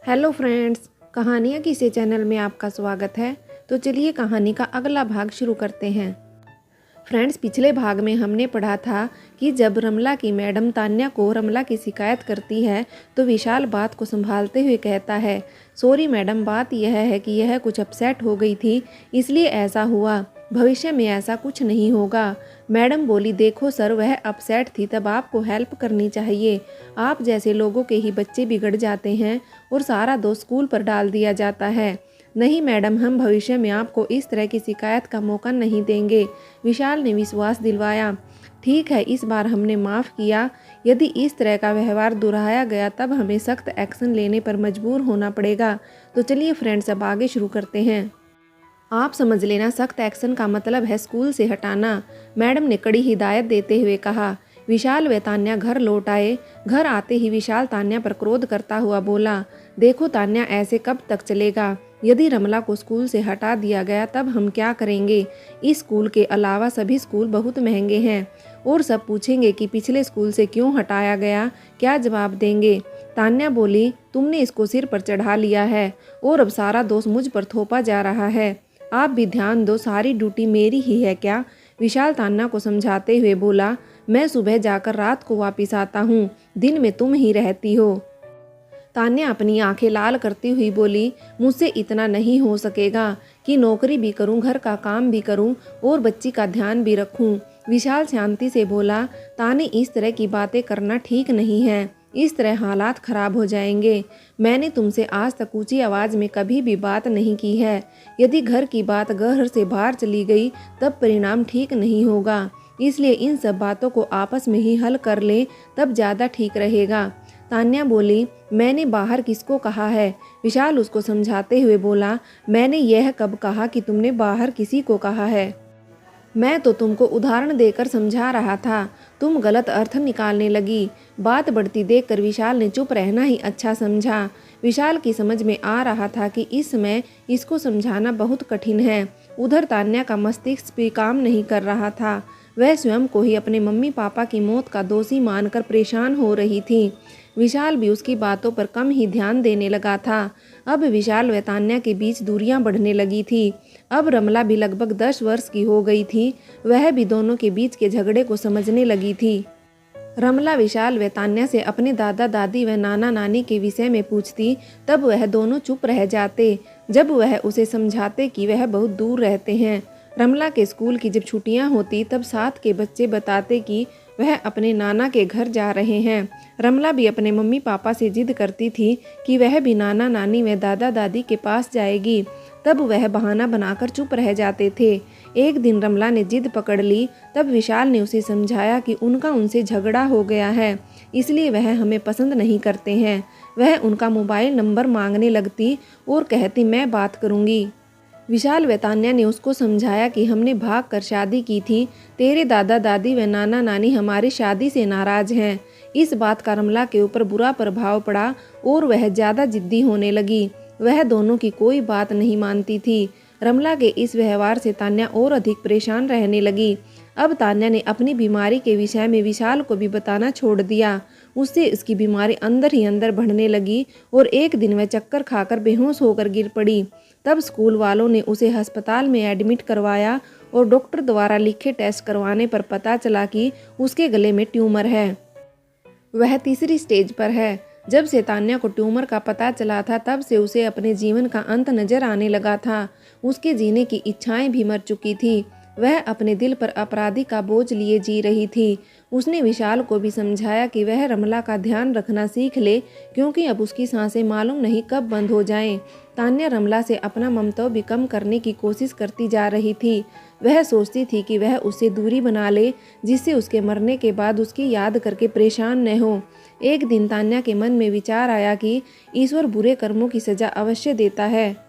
Hello friends, कहानियाँ किसे channel में आपका स्वागत है। तो चलिए कहानी का अगला भाग शुरू करते हैं। फ्रेंड्स, पिछले भाग में हमने पढ़ा था कि जब रमला की मैडम तान्या को रमला की शिकायत करती है तो विशाल बात को संभालते हुए कहता है, सॉरी मैडम, बात यह है कि यह कुछ अपसेट हो गई थी इसलिए ऐसा हुआ, भविष्य में ऐसा कुछ नहीं होगा। मैडम बोली, देखो सर, वह अपसेट थी तब आपको हेल्प करनी चाहिए। आप जैसे लोगों के ही बच्चे बिगड़ जाते हैं और सारा दोष स्कूल पर डाल दिया जाता है। नहीं मैडम, हम भविष्य में आपको इस तरह की शिकायत का मौका नहीं देंगे। विशाल ने विश्वास दिलवाया। ठीक है, इस बार हमने माफ़ किया। यदि इस तरह का व्यवहार दोहराया गया तब हमें सख्त एक्शन लेने पर मजबूर होना पड़ेगा। तो चलिए फ्रेंड्स, अब आगे शुरू करते हैं। आप समझ लेना, सख्त एक्शन का मतलब है स्कूल से हटाना, मैडम ने कड़ी हिदायत देते हुए कहा। विशाल व तान्या घर लौट आए। घर आते ही विशाल तान्या पर क्रोध करता हुआ बोला, देखो तान्या, ऐसे कब तक चलेगा? यदि रमला को स्कूल से हटा दिया गया तब हम क्या करेंगे? इस स्कूल के अलावा सभी स्कूल बहुत महंगे हैं और सब पूछेंगे कि पिछले स्कूल से क्यों हटाया गया, क्या जवाब देंगे? तान्या बोली, तुमने इसको सिर पर चढ़ा लिया है और अब सारा दोष मुझ पर थोपा जा रहा है। आप भी ध्यान दो, सारी ड्यूटी मेरी ही है क्या? विशाल तान्या को समझाते हुए बोला, मैं सुबह जाकर रात को वापस आता हूँ, दिन में तुम ही रहती हो। तान्या अपनी आंखें लाल करती हुई बोली, मुझसे इतना नहीं हो सकेगा कि नौकरी भी करूं, घर का काम भी करूं और बच्ची का ध्यान भी रखूं। विशाल शांति से बोला, तान्या, इस तरह की बातें करना ठीक नहीं है, इस तरह हालात खराब हो जाएंगे। मैंने तुमसे आज तक ऊंची आवाज़ में कभी भी बात नहीं की है। यदि घर की बात घर से बाहर चली गई तब परिणाम ठीक नहीं होगा, इसलिए इन सब बातों को आपस में ही हल कर लें, तब ज़्यादा ठीक रहेगा। तान्या बोली, मैंने बाहर किसको कहा है? विशाल उसको समझाते हुए बोला, मैंने यह कब कहा कि तुमने बाहर किसी को कहा है? मैं तो तुमको उदाहरण देकर समझा रहा था, तुम गलत अर्थ निकालने लगी। बात बढ़ती देखकर विशाल ने चुप रहना ही अच्छा समझा। विशाल की समझ में आ रहा था कि इस समय इसको समझाना बहुत कठिन है। उधर तान्या का मस्तिष्क भी काम नहीं कर रहा था। वह स्वयं को ही अपने मम्मी पापा की मौत का दोषी मानकर परेशान हो रही थी। विशाल भी उसकी बातों पर कम ही ध्यान देने लगा था। अब विशाल व तान्या के बीच दूरियां बढ़ने लगी थी। अब रमला भी लगभग 10 वर्ष की हो गई थी। वह भी दोनों के बीच के झगड़े को समझने लगी थी। रमला विशाल व तान्या से अपने दादा दादी व नाना नानी के विषय में पूछती, तब वह दोनों चुप रह जाते। जब वह उसे समझाते कि वह बहुत दूर रहते हैं। रमला के स्कूल की जब छुट्टियां होती तब साथ के बच्चे बताते कि वह अपने नाना के घर जा रहे हैं। रमला भी अपने मम्मी पापा से जिद करती थी कि वह भी नाना नानी व दादा दादी के पास जाएगी। तब वह बहाना बनाकर चुप रह जाते थे। एक दिन रमला ने जिद पकड़ ली। तब विशाल ने उसे समझाया कि उनका उनसे झगड़ा हो गया है, इसलिए वह हमें पसंद नहीं करते हैं। वह उनका मोबाइल नंबर मांगने लगती और कहती, मैं बात करूँगी। विशाल व तान्या ने उसको समझाया कि हमने भाग कर शादी की थी, तेरे दादा दादी व नाना नानी हमारी शादी से नाराज हैं। इस बात का रमला के ऊपर बुरा प्रभाव पड़ा और वह ज़्यादा जिद्दी होने लगी। वह दोनों की कोई बात नहीं मानती थी। रमला के इस व्यवहार से तान्या और अधिक परेशान रहने लगी। अब तान्या ने अपनी बीमारी के विषय में विशाल को भी बताना छोड़ दिया। उससे उसकी बीमारी अंदर ही अंदर बढ़ने लगी और एक दिन वह चक्कर खाकर बेहोश होकर गिर पड़ी। तब स्कूल वालों ने उसे अस्पताल में एडमिट करवाया और डॉक्टर द्वारा लिखे टेस्ट करवाने पर पता चला कि उसके गले में ट्यूमर है। वह तीसरी स्टेज पर है। जब से तान्या को ट्यूमर का पता चला था तब से उसे अपने जीवन का अंत नजर आने लगा था। उसके जीने की इच्छाएं भी मर चुकी थी। वह अपने दिल पर अपराधी का बोझ लिए जी रही थी। उसने विशाल को भी समझाया कि वह रमला का ध्यान रखना सीख ले, क्योंकि अब उसकी सांसें मालूम नहीं कब बंद हो जाएं। तान्या रमला से अपना ममत्व भी कम करने की कोशिश करती जा रही थी। वह सोचती थी कि वह उससे दूरी बना ले, जिससे उसके मरने के बाद उसकी याद करके परेशान न हो। एक दिन तान्या के मन में विचार आया कि ईश्वर बुरे कर्मों की सजा अवश्य देता है।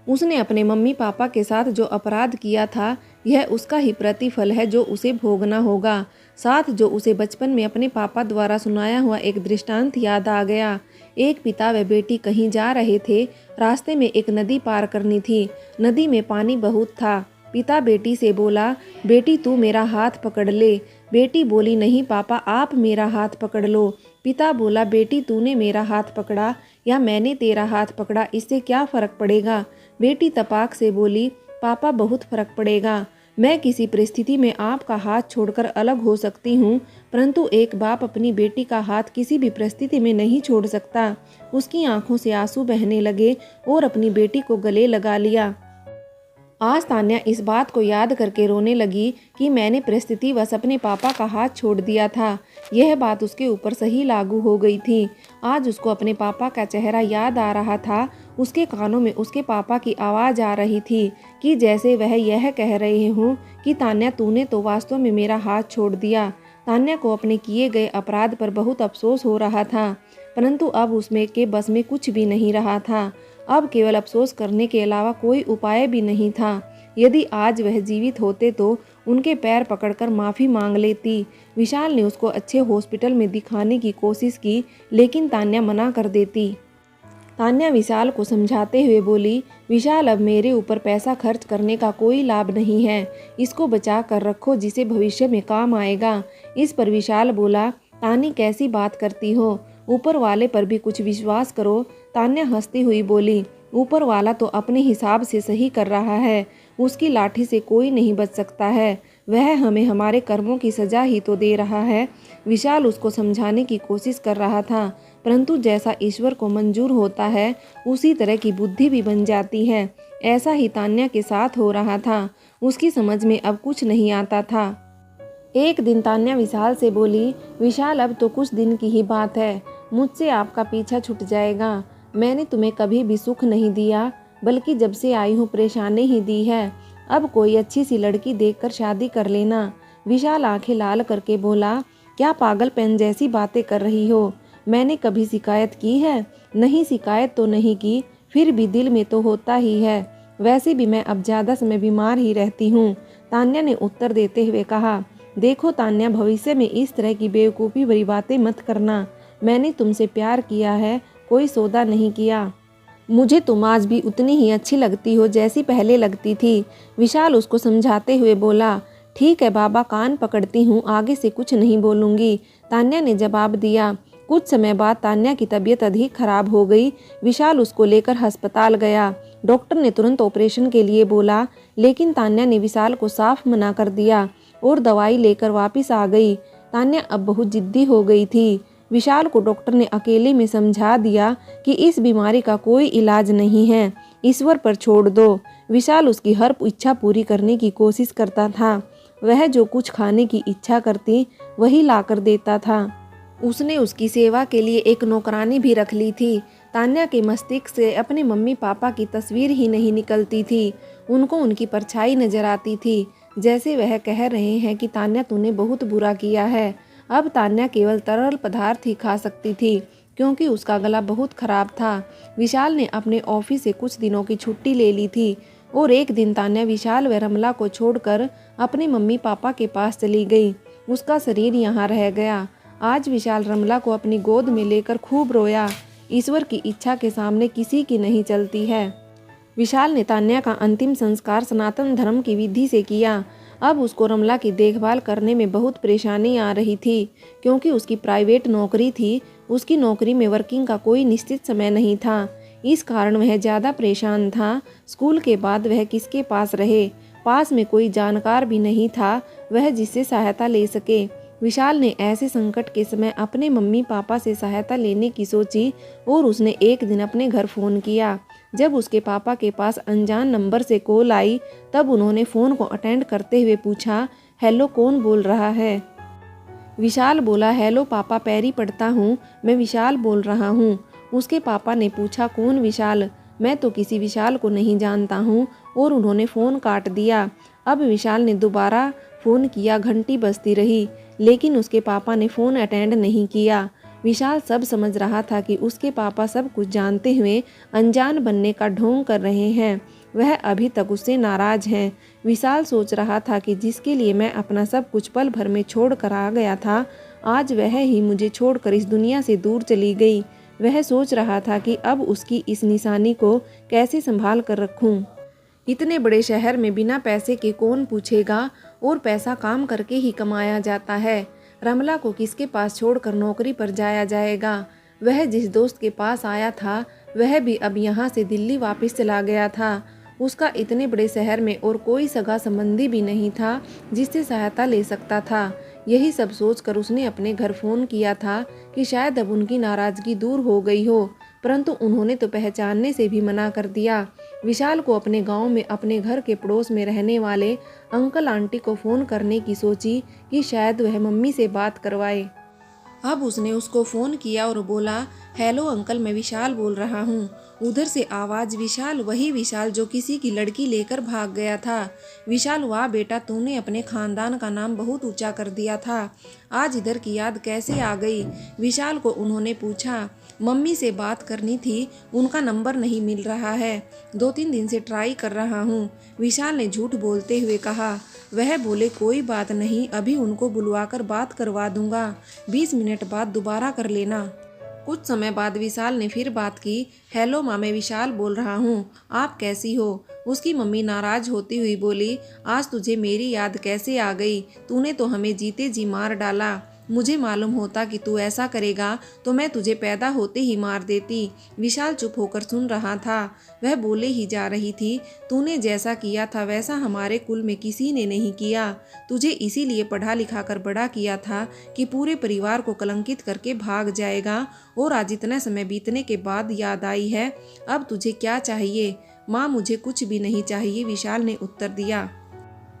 उसने अपने मम्मी पापा के साथ जो अपराध किया था, यह उसका ही प्रतिफल है जो उसे भोगना होगा। साथ जो उसे बचपन में अपने पापा द्वारा सुनाया हुआ एक दृष्टांत याद आ गया। एक पिता व बेटी कहीं जा रहे थे। रास्ते में एक नदी पार करनी थी। नदी में पानी बहुत था। पिता बेटी से बोला, बेटी तू मेरा हाथ पकड़ ले। बेटी बोली, नहीं पापा, आप मेरा हाथ पकड़ लो। पिता बोला, बेटी तूने मेरा हाथ पकड़ा, या मैंने तेरा हाथ पकड़ा, इससे क्या फ़र्क पड़ेगा? बेटी तपाक से बोली, पापा बहुत फ़र्क पड़ेगा। मैं किसी परिस्थिति में आपका हाथ छोड़कर अलग हो सकती हूँ, परंतु एक बाप अपनी बेटी का हाथ किसी भी परिस्थिति में नहीं छोड़ सकता। उसकी आंखों से आंसू बहने लगे और अपनी बेटी को गले लगा लिया। आज तान्या इस बात को याद करके रोने लगी कि मैंने परिस्थितिवश अपने पापा का हाथ छोड़ दिया था। यह बात उसके ऊपर सही लागू हो गई थी। आज उसको अपने पापा का चेहरा याद आ रहा था। उसके कानों में उसके पापा की आवाज़ आ रही थी कि जैसे वह यह कह रहे हों कि तान्या, तूने तो वास्तव में मेरा हाथ छोड़ दिया। तान्या को अपने किए गए अपराध पर बहुत अफसोस हो रहा था, परंतु अब उसमें के बस में कुछ भी नहीं रहा था। अब केवल अफसोस करने के अलावा कोई उपाय भी नहीं था। यदि आज वह जीवित होते तो उनके पैर पकड़कर माफ़ी मांग लेती। विशाल ने उसको अच्छे हॉस्पिटल में दिखाने की कोशिश की, लेकिन तान्या मना कर देती। तान्या विशाल को समझाते हुए बोली, विशाल, अब मेरे ऊपर पैसा खर्च करने का कोई लाभ नहीं है। इसको बचा कर रखो, जिसे भविष्य में काम आएगा। इस पर विशाल बोला, तानी कैसी बात करती हो? ऊपर वाले पर भी कुछ विश्वास करो। तान्या हंसती हुई बोली, ऊपर वाला तो अपने हिसाब से सही कर रहा है। उसकी लाठी से कोई नहीं बच सकता है। वह हमें हमारे कर्मों की सजा ही तो दे रहा है। विशाल उसको समझाने की कोशिश कर रहा था, परंतु जैसा ईश्वर को मंजूर होता है उसी तरह की बुद्धि भी बन जाती है। ऐसा ही तान्या के साथ हो रहा था। उसकी समझ में अब कुछ नहीं आता था। एक दिन तान्या विशाल से बोली, विशाल, अब तो कुछ दिन की ही बात है, मुझसे आपका पीछा छूट जाएगा। मैंने तुम्हें कभी भी सुख नहीं दिया, बल्कि जब से आई हूँ परेशानी ही दी है। अब कोई अच्छी सी लड़की देखकर शादी कर लेना। विशाल आंखें लाल करके बोला, क्या पागलपन जैसी बातें कर रही हो? मैंने कभी शिकायत की है? नहीं, शिकायत तो नहीं की, फिर भी दिल में तो होता ही है। वैसे भी मैं अब ज़्यादा समय बीमार ही रहती हूँ। तान्या ने उत्तर देते हुए कहा, देखो तान्या, भविष्य में इस तरह की बेवकूफ़ी भरी बातें मत करना। मैंने तुमसे प्यार किया है, कोई सौदा नहीं किया। मुझे तुम आज भी उतनी ही अच्छी लगती हो जैसी पहले लगती थी। विशाल उसको समझाते हुए बोला, ठीक है बाबा, कान पकड़ती हूँ, आगे से कुछ नहीं बोलूँगी। तान्या ने जवाब दिया। कुछ समय बाद तान्या की तबीयत अधिक खराब हो गई। विशाल उसको लेकर अस्पताल गया। डॉक्टर ने तुरंत ऑपरेशन के लिए बोला, लेकिन तान्या ने विशाल को साफ मना कर दिया और दवाई लेकर वापस आ गई। तान्या अब बहुत जिद्दी हो गई थी। विशाल को डॉक्टर ने अकेले में समझा दिया कि इस बीमारी का कोई इलाज नहीं है, ईश्वर पर छोड़ दो। विशाल उसकी हर इच्छा पूरी करने की कोशिश करता था। वह जो कुछ खाने की इच्छा करती वही लाकर देता था। उसने उसकी सेवा के लिए एक नौकरानी भी रख ली थी। तान्या के मस्तिष्क से अपने मम्मी पापा की तस्वीर ही नहीं निकलती थी। उनको उनकी परछाई नजर आती थी, जैसे वह कह रहे हैं कि तान्या, तूने बहुत बुरा किया है। अब तान्या केवल तरल पदार्थ ही खा सकती थी, क्योंकि उसका गला बहुत खराब था। विशाल ने अपने ऑफिस से कुछ दिनों की छुट्टी ले ली थी और एक दिन तान्या विशाल व रमला को छोड़कर अपने मम्मी पापा के पास चली गई। उसका शरीर यहाँ रह गया। आज विशाल रमला को अपनी गोद में लेकर खूब रोया। ईश्वर की इच्छा के सामने किसी की नहीं चलती है। विशाल ने तान्या का अंतिम संस्कार सनातन धर्म की विधि से किया। अब उसको रमला की देखभाल करने में बहुत परेशानी आ रही थी, क्योंकि उसकी प्राइवेट नौकरी थी। उसकी नौकरी में वर्किंग का कोई निश्चित समय नहीं था। इस कारण वह ज़्यादा परेशान था। स्कूल के बाद वह किसके पास रहे? पास में कोई जानकार भी नहीं था वह जिससे सहायता ले सके। विशाल ने ऐसे संकट के समय अपने मम्मी पापा से सहायता लेने की सोची और उसने एक दिन अपने घर फ़ोन किया। जब उसके पापा के पास अनजान नंबर से कॉल आई, तब उन्होंने फ़ोन को अटेंड करते हुए पूछा, हेलो, कौन बोल रहा है? विशाल बोला, हेलो पापा, पैरी पड़ता हूँ, मैं विशाल बोल रहा हूँ। उसके पापा ने पूछा, कौन विशाल? मैं तो किसी विशाल को नहीं जानता हूँ, और उन्होंने फ़ोन काट दिया। अब विशाल ने दोबारा फ़ोन किया, घंटी बजती रही, लेकिन उसके पापा ने फ़ोन अटेंड नहीं किया। विशाल सब समझ रहा था कि उसके पापा सब कुछ जानते हुए अनजान बनने का ढोंग कर रहे हैं। वह अभी तक उससे नाराज़ हैं। विशाल सोच रहा था कि जिसके लिए मैं अपना सब कुछ पल भर में छोड़ कर आ गया था, आज वह ही मुझे छोड़कर इस दुनिया से दूर चली गई। वह सोच रहा था कि अब उसकी इस निशानी को कैसे संभाल कर रखूं। इतने बड़े शहर में बिना पैसे के कौन पूछेगा, और पैसा काम करके ही कमाया जाता है। रमला को किसके पास छोड़कर नौकरी पर जाया जाएगा? वह जिस दोस्त के पास आया था वह भी अब यहाँ से दिल्ली वापस चला गया था। उसका इतने बड़े शहर में और कोई सगा संबंधी भी नहीं था जिससे सहायता ले सकता था। यही सब सोचकर उसने अपने घर फ़ोन किया था कि शायद अब उनकी नाराज़गी दूर हो गई हो, परंतु उन्होंने तो पहचानने से भी मना कर दिया। विशाल को अपने गांव में अपने घर के पड़ोस में रहने वाले अंकल आंटी को फ़ोन करने की सोची कि शायद वह मम्मी से बात करवाए। अब उसने उसको फ़ोन किया और बोला, हेलो अंकल, मैं विशाल बोल रहा हूँ। उधर से आवाज़ विशाल, वही विशाल जो किसी की लड़की लेकर भाग गया था। विशाल, वाह बेटा, तूने अपने खानदान का नाम बहुत ऊंचा कर दिया था। आज इधर की याद कैसे आ गई? विशाल को उन्होंने पूछा। मम्मी से बात करनी थी, उनका नंबर नहीं मिल रहा है। 2-3 दिन से ट्राई कर रहा हूँ, विशाल ने झूठ बोलते हुए कहा। वह बोले, कोई बात नहीं, अभी उनको बुलवाकर बात करवा दूंगा, 20 मिनट बाद दोबारा कर लेना। कुछ समय बाद विशाल ने फिर बात की। हेलो माँ, मैं विशाल बोल रहा हूँ, आप कैसी हो? उसकी मम्मी नाराज होती हुई बोली, आज तुझे मेरी याद कैसे आ गई? तूने तो हमें जीते जी मार डाला। मुझे मालूम होता कि तू ऐसा करेगा तो मैं तुझे पैदा होते ही मार देती। विशाल चुप होकर सुन रहा था। वह बोले ही जा रही थी, तूने जैसा किया था वैसा हमारे कुल में किसी ने नहीं किया। तुझे इसीलिए पढ़ा लिखा कर बड़ा किया था कि पूरे परिवार को कलंकित करके भाग जाएगा, और आज इतना समय बीतने के बाद याद आई है। अब तुझे क्या चाहिए? माँ, मुझे कुछ भी नहीं चाहिए, विशाल ने उत्तर दिया।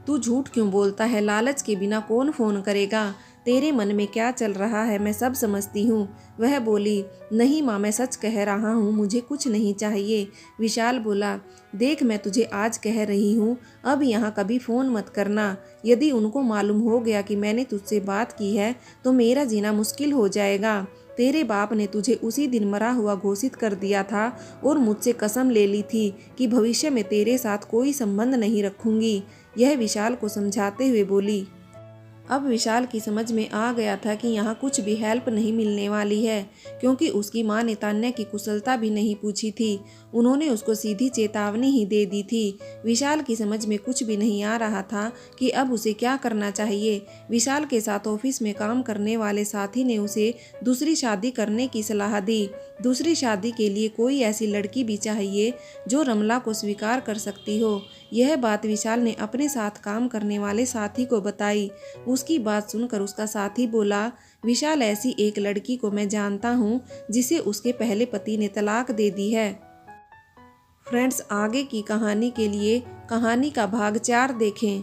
तू झूठ क्यों बोलता है? लालच के बिना कौन फोन करेगा? तेरे मन में क्या चल रहा है मैं सब समझती हूँ। वह बोली, नहीं माँ, मैं सच कह रहा हूँ, मुझे कुछ नहीं चाहिए। विशाल बोला, देख, मैं तुझे आज कह रही हूँ, अब यहाँ कभी फ़ोन मत करना। यदि उनको मालूम हो गया कि मैंने तुझसे बात की है तो मेरा जीना मुश्किल हो जाएगा। तेरे बाप ने तुझे उसी दिन मरा हुआ घोषित कर दिया था और मुझसे कसम ले ली थी कि भविष्य में तेरे साथ कोई संबंध नहीं रखूंगी। यह विशाल को समझाते हुए बोली। अब विशाल की समझ में आ गया था कि यहाँ कुछ भी हेल्प नहीं मिलने वाली है, क्योंकि उसकी माँ ने तान्या की कुशलता भी नहीं पूछी थी। उन्होंने उसको सीधी चेतावनी ही दे दी थी। विशाल की समझ में कुछ भी नहीं आ रहा था कि अब उसे क्या करना चाहिए। विशाल के साथ ऑफिस में काम करने वाले साथी ने उसे दूसरी शादी करने की सलाह दी। दूसरी शादी के लिए कोई ऐसी लड़की भी चाहिए जो रमला को स्वीकार कर सकती हो। यह बात विशाल ने अपने साथ काम करने वाले साथी को बताई। उसकी बात सुनकर उसका साथी बोला, विशाल, ऐसी एक लड़की को मैं जानता हूँ जिसे उसके पहले पति ने तलाक दे दी है। फ्रेंड्स, आगे की कहानी के लिए कहानी का भाग 4 देखें।